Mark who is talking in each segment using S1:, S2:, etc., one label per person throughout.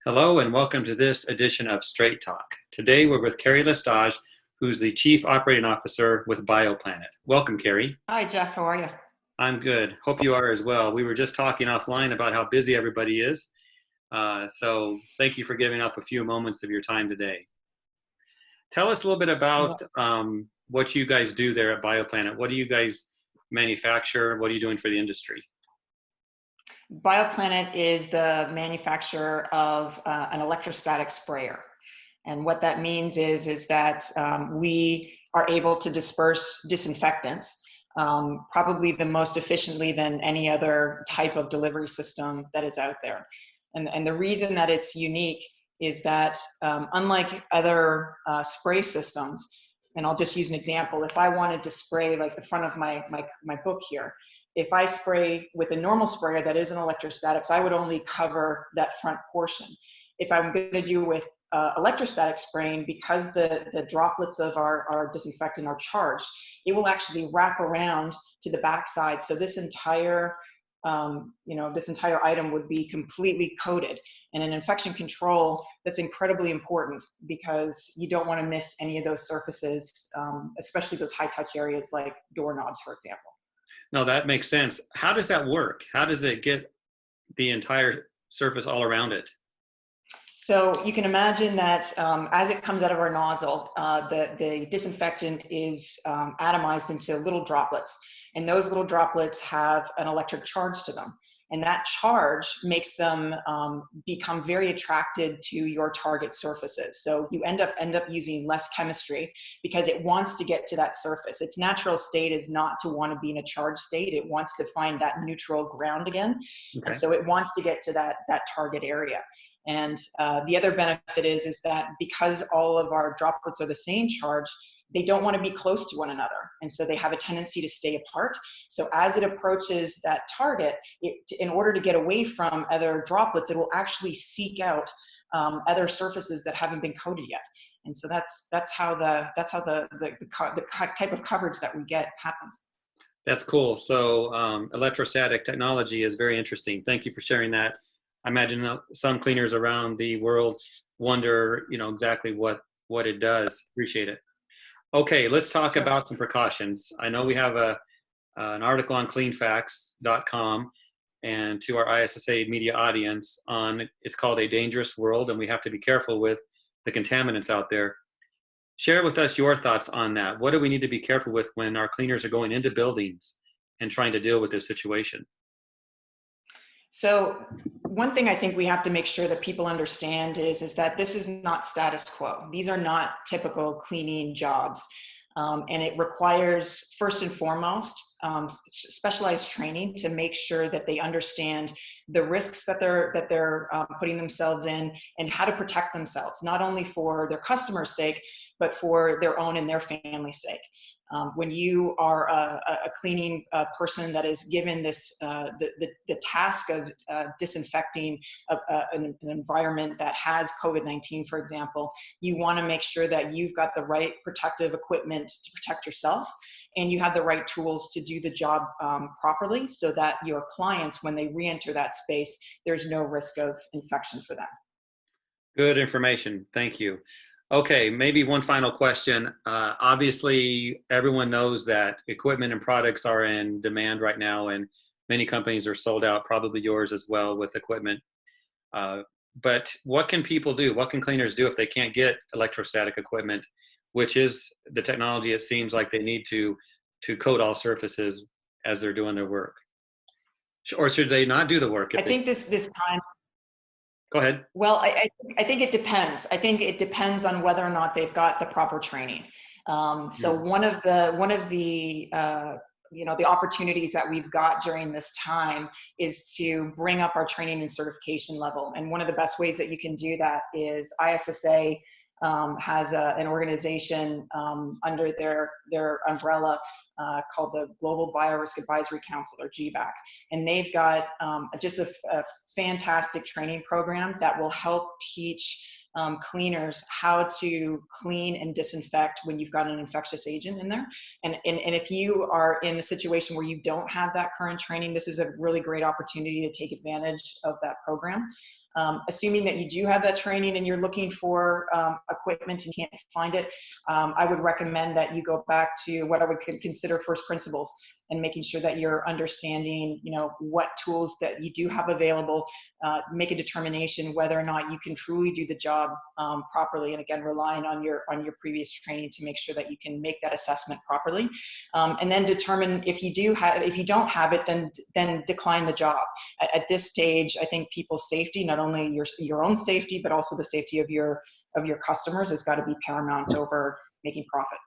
S1: Hello and welcome to this edition of Straight Talk. Today we're with Keri Lestage, who's the Chief Operating Officer with BioPlanet. Welcome, Keri.
S2: Hi, Jeff. How are you?
S1: I'm good. Hope you are as well. We were just talking offline about how busy everybody is. So thank you for giving up a few moments of your time today. Tell us a little bit about what you guys do there at BioPlanet. What do you guys manufacture? What are you doing for the industry?
S2: BioPlanet is the manufacturer of an electrostatic sprayer. And what that means is that we are able to disperse disinfectants probably the most efficiently than any other type of delivery system that is out there. And the reason that it's unique is that unlike other spray systems, and I'll just use an example, if I wanted to spray like the front of my book here, if I spray with a normal sprayer that isn't electrostatics, I would only cover that front portion. If I'm going to do with electrostatic spraying, because the droplets of our disinfectant are charged, it will actually wrap around to the backside. So this entire item would be completely coated. And in infection control, that's incredibly important because you don't want to miss any of those surfaces, especially those high touch areas like doorknobs, for example.
S1: No, that makes sense. How does that work? How does it get the entire surface all around it?
S2: So you can imagine that as it comes out of our nozzle, the disinfectant is atomized into little droplets. And those little droplets have an electric charge to them. And that charge makes them become very attracted to your target surfaces. So you end up using less chemistry because it wants to get to that surface. Its natural state is not to want to be in a charged state. It wants to find that neutral ground again.
S1: Okay.
S2: And so it wants to get to that target area. And the other benefit is that because all of our droplets are the same charge, they don't want to be close to one another. And so they have a tendency to stay apart. So as it approaches that target, in order to get away from other droplets, it will actually seek out other surfaces that haven't been coated yet. And so that's how the type of coverage that we get happens.
S1: That's cool. So electrostatic technology is very interesting. Thank you for sharing that. I imagine some cleaners around the world wonder, exactly what it does. Appreciate it. Okay, let's talk about some precautions. I know we have an article on cleanfacts.com and to our ISSA media audience on, it's called A Dangerous World, and we have to be careful with the contaminants out there. Share with us your thoughts on that. What do we need to be careful with when our cleaners are going into buildings and trying to deal with this situation?
S2: So one thing I think we have to make sure that people understand is that this is not status quo. These are not typical cleaning jobs. And it requires, first and foremost, specialized training to make sure that they understand the risks that they're putting themselves in and how to protect themselves, not only for their customers' sake, but for their own and their family's sake. When you are a cleaning person that is given this the task of disinfecting an environment that has COVID-19, for example, you want to make sure that you've got the right protective equipment to protect yourself, and you have the right tools to do the job properly, so that your clients, when they re-enter that space, there's no risk of infection for them.
S1: Good information. Thank you. Okay, maybe one final question. Obviously, everyone knows that equipment and products are in demand right now, and many companies are sold out, probably yours as well, with equipment. But what can people do? What can cleaners do if they can't get electrostatic equipment, which is the technology it seems like they need to coat all surfaces as they're doing their work? Or should they not do the work?
S2: I think this time.
S1: Go ahead.
S2: Well, I think it depends. I think it depends on whether or not they've got the proper training. So one of the the opportunities that we've got during this time is to bring up our training and certification level. And one of the best ways that you can do that is ISSA has an organization under their umbrella called the Global Biorisk Advisory Council, or GBAC. And they've got just a fantastic training program that will help teach cleaners how to clean and disinfect when you've got an infectious agent in there. And if you are in a situation where you don't have that current training, this is a really great opportunity to take advantage of that program. Assuming that you do have that training and you're looking for equipment and can't find it, I would recommend that you go back to what I would consider first principles, and making sure that you're understanding, what tools that you do have available, make a determination whether or not you can truly do the job properly, and again, relying on your previous training to make sure that you can make that assessment properly, and then determine if you don't have it, then decline the job. At this stage, I think people's safety, not only your own safety, but also the safety of your customers, has got to be paramount over making profit.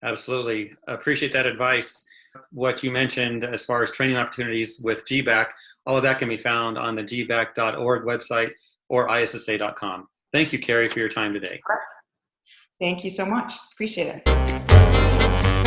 S1: Absolutely. Appreciate that advice. What you mentioned as far as training opportunities with GBAC, all of that can be found on the gbac.org website or issa.com. Thank you, Keri, for your time today.
S2: Correct. Thank you so much. Appreciate it.